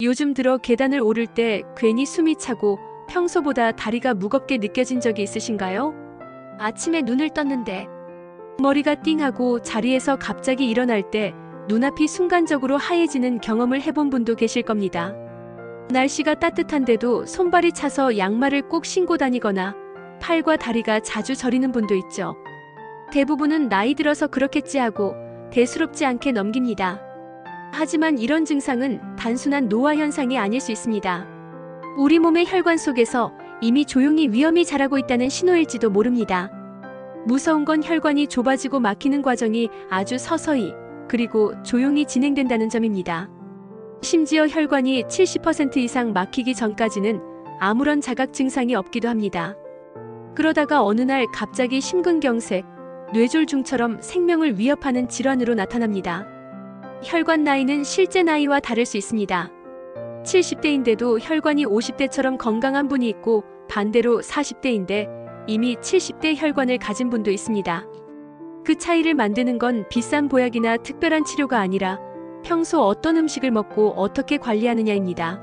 요즘 들어 계단을 오를 때 괜히 숨이 차고 평소보다 다리가 무겁게 느껴진 적이 있으신가요? 아침에 눈을 떴는데 머리가 띵하고 자리에서 갑자기 일어날 때 눈앞이 순간적으로 하얘지는 경험을 해본 분도 계실 겁니다. 날씨가 따뜻한데도 손발이 차서 양말을 꼭 신고 다니거나 팔과 다리가 자주 저리는 분도 있죠. 대부분은 나이 들어서 그렇겠지 하고 대수롭지 않게 넘깁니다. 하지만 이런 증상은 단순한 노화 현상이 아닐 수 있습니다. 우리 몸의 혈관 속에서 이미 조용히 위험이 자라고 있다는 신호일지도 모릅니다. 무서운 건 혈관이 좁아지고 막히는 과정이 아주 서서히 그리고 조용히 진행된다는 점입니다. 심지어 혈관이 70% 이상 막히기 전까지는 아무런 자각 증상이 없기도 합니다. 그러다가 어느 날 갑자기 심근경색, 뇌졸중처럼 생명을 위협하는 질환으로 나타납니다. 혈관 나이는 실제 나이와 다를 수 있습니다. 70대인데도 혈관이 50대처럼 건강한 분이 있고 반대로 40대인데 이미 70대 혈관을 가진 분도 있습니다. 그 차이를 만드는 건 비싼 보약이나 특별한 치료가 아니라 평소 어떤 음식을 먹고 어떻게 관리하느냐입니다.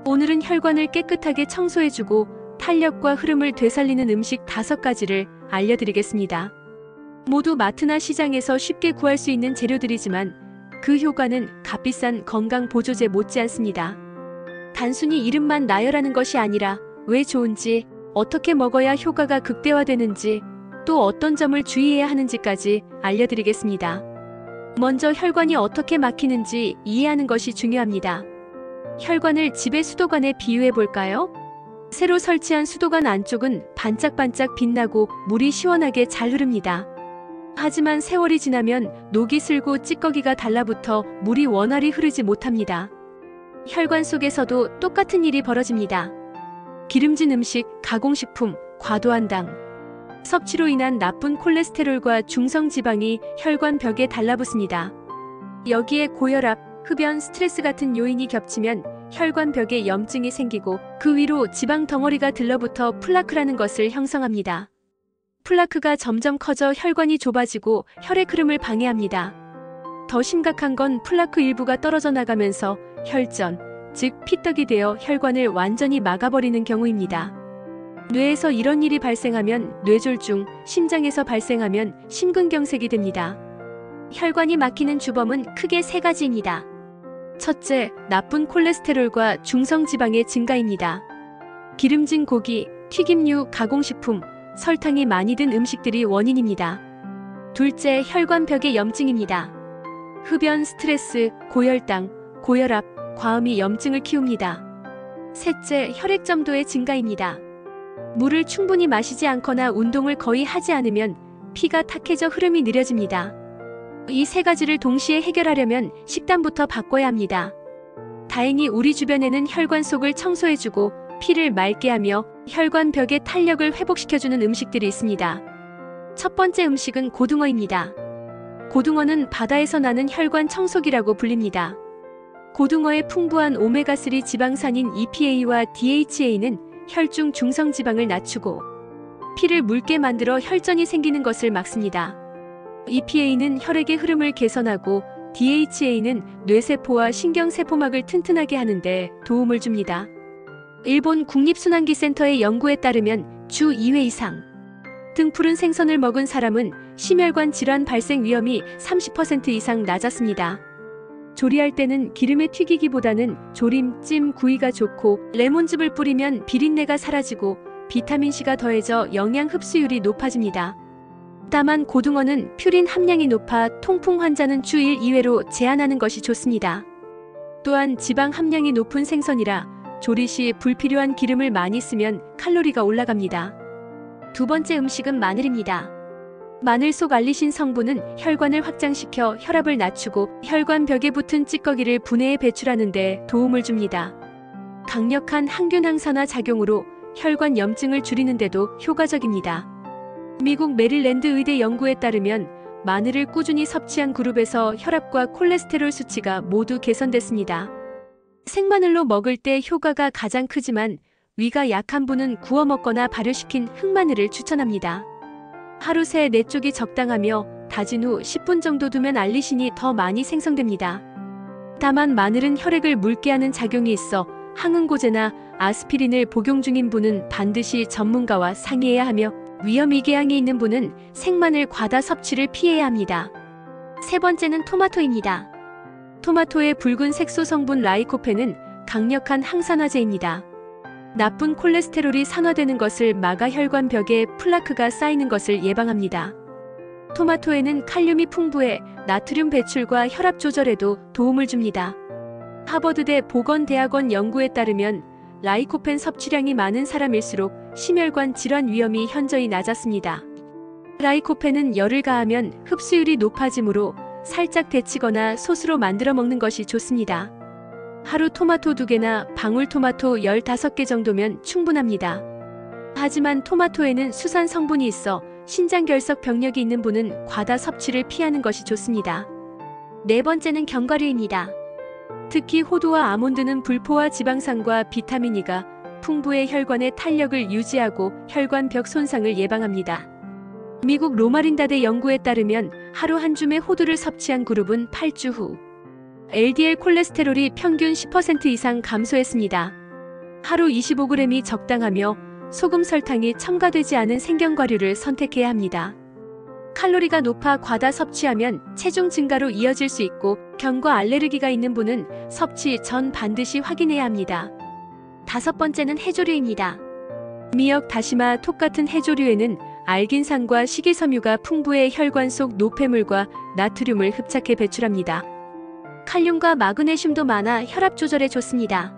오늘은 혈관을 깨끗하게 청소해주고 탄력과 흐름을 되살리는 음식 5가지를 알려드리겠습니다. 모두 마트나 시장에서 쉽게 구할 수 있는 재료들이지만 그 효과는 값비싼 건강 보조제 못지않습니다. 단순히 이름만 나열하는 것이 아니라 왜 좋은지, 어떻게 먹어야 효과가 극대화되는지, 또 어떤 점을 주의해야 하는지까지 알려드리겠습니다. 먼저 혈관이 어떻게 막히는지 이해하는 것이 중요합니다. 혈관을 집의 수도관에 비유해 볼까요? 새로 설치한 수도관 안쪽은 반짝반짝 빛나고 물이 시원하게 잘 흐릅니다. 하지만 세월이 지나면 녹이 슬고 찌꺼기가 달라붙어 물이 원활히 흐르지 못합니다. 혈관 속에서도 똑같은 일이 벌어집니다. 기름진 음식, 가공식품, 과도한 당, 섭취로 인한 나쁜 콜레스테롤과 중성지방이 혈관 벽에 달라붙습니다. 여기에 고혈압, 흡연, 스트레스 같은 요인이 겹치면 혈관 벽에 염증이 생기고 그 위로 지방 덩어리가 들러붙어 플라크라는 것을 형성합니다. 플라크가 점점 커져 혈관이 좁아지고 혈액 흐름을 방해합니다. 더 심각한 건 플라크 일부가 떨어져 나가면서 혈전, 즉 피떡이 되어 혈관을 완전히 막아버리는 경우입니다. 뇌에서 이런 일이 발생하면 뇌졸중, 심장에서 발생하면 심근경색이 됩니다. 혈관이 막히는 주범은 크게 3가지입니다. 첫째, 나쁜 콜레스테롤과 중성지방의 증가입니다. 기름진 고기, 튀김류, 가공식품, 설탕이 많이 든 음식들이 원인입니다. 둘째, 혈관 벽의 염증입니다. 흡연, 스트레스, 고혈당, 고혈압, 과음이 염증을 키웁니다. 셋째, 혈액점도의 증가입니다. 물을 충분히 마시지 않거나 운동을 거의 하지 않으면 피가 탁해져 흐름이 느려집니다. 이 3가지를 동시에 해결하려면 식단부터 바꿔야 합니다. 다행히 우리 주변에는 혈관 속을 청소해주고 피를 맑게 하며 혈관 벽의 탄력을 회복시켜주는 음식들이 있습니다. 첫 번째 음식은 고등어입니다. 고등어는 바다에서 나는 혈관 청소기라고 불립니다. 고등어의 풍부한 오메가3 지방산인 EPA와 DHA는 혈중 중성지방을 낮추고 피를 묽게 만들어 혈전이 생기는 것을 막습니다. EPA는 혈액의 흐름을 개선하고 DHA는 뇌세포와 신경세포막을 튼튼하게 하는 데 도움을 줍니다. 일본 국립순환기센터의 연구에 따르면 주 2회 이상 등푸른 생선을 먹은 사람은 심혈관 질환 발생 위험이 30% 이상 낮았습니다. 조리할 때는 기름에 튀기기보다는 조림, 찜, 구이가 좋고 레몬즙을 뿌리면 비린내가 사라지고 비타민C가 더해져 영양 흡수율이 높아집니다. 다만 고등어는 퓨린 함량이 높아 통풍 환자는 주 1, 2회로 제한하는 것이 좋습니다. 또한 지방 함량이 높은 생선이라 조리 시 불필요한 기름을 많이 쓰면 칼로리가 올라갑니다. 두 번째 음식은 마늘입니다. 마늘 속 알리신 성분은 혈관을 확장시켜 혈압을 낮추고 혈관 벽에 붙은 찌꺼기를 분해해 배출하는 데 도움을 줍니다. 강력한 항균 항산화 작용으로 혈관 염증을 줄이는 데도 효과적입니다. 미국 메릴랜드 의대 연구에 따르면 마늘을 꾸준히 섭취한 그룹에서 혈압과 콜레스테롤 수치가 모두 개선됐습니다. 생마늘로 먹을 때 효과가 가장 크지만 위가 약한 분은 구워 먹거나 발효시킨 흑마늘을 추천합니다. 하루 새 4쪽이 적당하며 다진 후 10분 정도 두면 알리신이 더 많이 생성됩니다. 다만 마늘은 혈액을 묽게 하는 작용이 있어 항응고제나 아스피린을 복용 중인 분은 반드시 전문가와 상의해야 하며 위험위궤양이 있는 분은 생마늘 과다 섭취를 피해야 합니다. 세 번째는 토마토입니다. 토마토의 붉은 색소 성분 라이코펜은 강력한 항산화제입니다. 나쁜 콜레스테롤이 산화되는 것을 막아 혈관벽에 플라크가 쌓이는 것을 예방합니다. 토마토에는 칼륨이 풍부해 나트륨 배출과 혈압 조절에도 도움을 줍니다. 하버드대 보건대학원 연구에 따르면 라이코펜 섭취량이 많은 사람일수록 심혈관 질환 위험이 현저히 낮았습니다. 라이코펜은 열을 가하면 흡수율이 높아지므로 살짝 데치거나 소스로 만들어 먹는 것이 좋습니다. 하루 토마토 2개나 방울토마토 15개 정도면 충분합니다. 하지만 토마토에는 수산 성분이 있어 신장결석 병력이 있는 분은 과다 섭취를 피하는 것이 좋습니다. 네 번째는 견과류입니다. 특히 호두와 아몬드는 불포화 지방산과 비타민 E가 풍부해 혈관의 탄력을 유지하고 혈관벽 손상을 예방합니다. 미국 로마린다대 연구에 따르면 하루 한 줌의 호두를 섭취한 그룹은 8주 후 LDL 콜레스테롤이 평균 10% 이상 감소했습니다. 하루 25g이 적당하며 소금 설탕이 첨가되지 않은 생견과류를 선택해야 합니다. 칼로리가 높아 과다 섭취하면 체중 증가로 이어질 수 있고 견과 알레르기가 있는 분은 섭취 전 반드시 확인해야 합니다. 다섯 번째는 해조류입니다. 미역, 다시마, 톡 같은 해조류에는 알긴산과 식이섬유가 풍부해 혈관 속 노폐물과 나트륨을 흡착해 배출합니다. 칼륨과 마그네슘도 많아 혈압 조절에 좋습니다.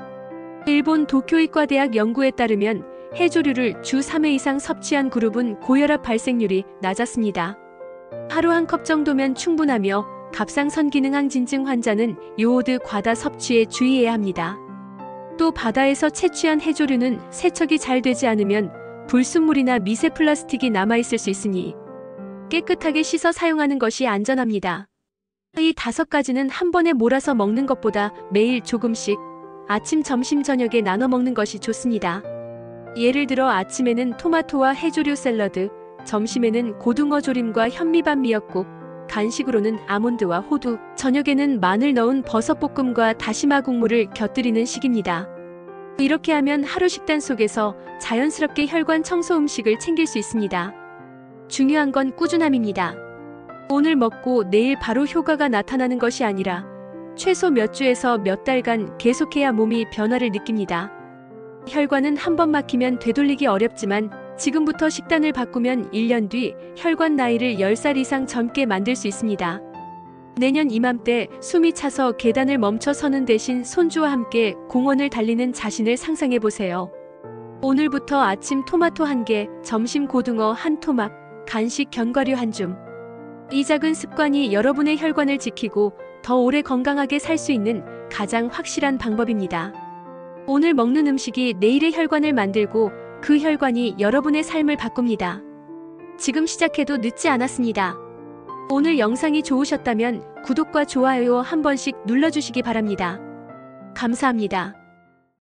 일본 도쿄의과대학 연구에 따르면 해조류를 주 3회 이상 섭취한 그룹은 고혈압 발생률이 낮았습니다. 하루 한 컵 정도면 충분하며 갑상선기능 항진증 환자는 요오드 과다 섭취에 주의해야 합니다. 또 바다에서 채취한 해조류는 세척이 잘 되지 않으면 불순물이나 미세 플라스틱이 남아있을 수 있으니 깨끗하게 씻어 사용하는 것이 안전합니다. 이 5가지는 한 번에 몰아서 먹는 것보다 매일 조금씩 아침, 점심, 저녁에 나눠 먹는 것이 좋습니다. 예를 들어 아침에는 토마토와 해조류 샐러드, 점심에는 고등어 조림과 현미밥 미역국, 간식으로는 아몬드와 호두, 저녁에는 마늘 넣은 버섯볶음과 다시마 국물을 곁들이는 식입니다. 이렇게 하면 하루 식단 속에서 자연스럽게 혈관 청소 음식을 챙길 수 있습니다. 중요한 건 꾸준함입니다. 오늘 먹고 내일 바로 효과가 나타나는 것이 아니라 최소 몇 주에서 몇 달간 계속해야 몸이 변화를 느낍니다. 혈관은 한 번 막히면 되돌리기 어렵지만 지금부터 식단을 바꾸면 1년 뒤 혈관 나이를 10살 이상 젊게 만들 수 있습니다. 내년 이맘때 숨이 차서 계단을 멈춰 서는 대신 손주와 함께 공원을 달리는 자신을 상상해 보세요. 오늘부터 아침 토마토 1개, 점심 고등어 1토막, 간식 견과류 1줌. 이 작은 습관이 여러분의 혈관을 지키고 더 오래 건강하게 살 수 있는 가장 확실한 방법입니다. 오늘 먹는 음식이 내일의 혈관을 만들고 그 혈관이 여러분의 삶을 바꿉니다. 지금 시작해도 늦지 않았습니다. 오늘 영상이 좋으셨다면 구독과 좋아요 한 번씩 눌러주시기 바랍니다. 감사합니다.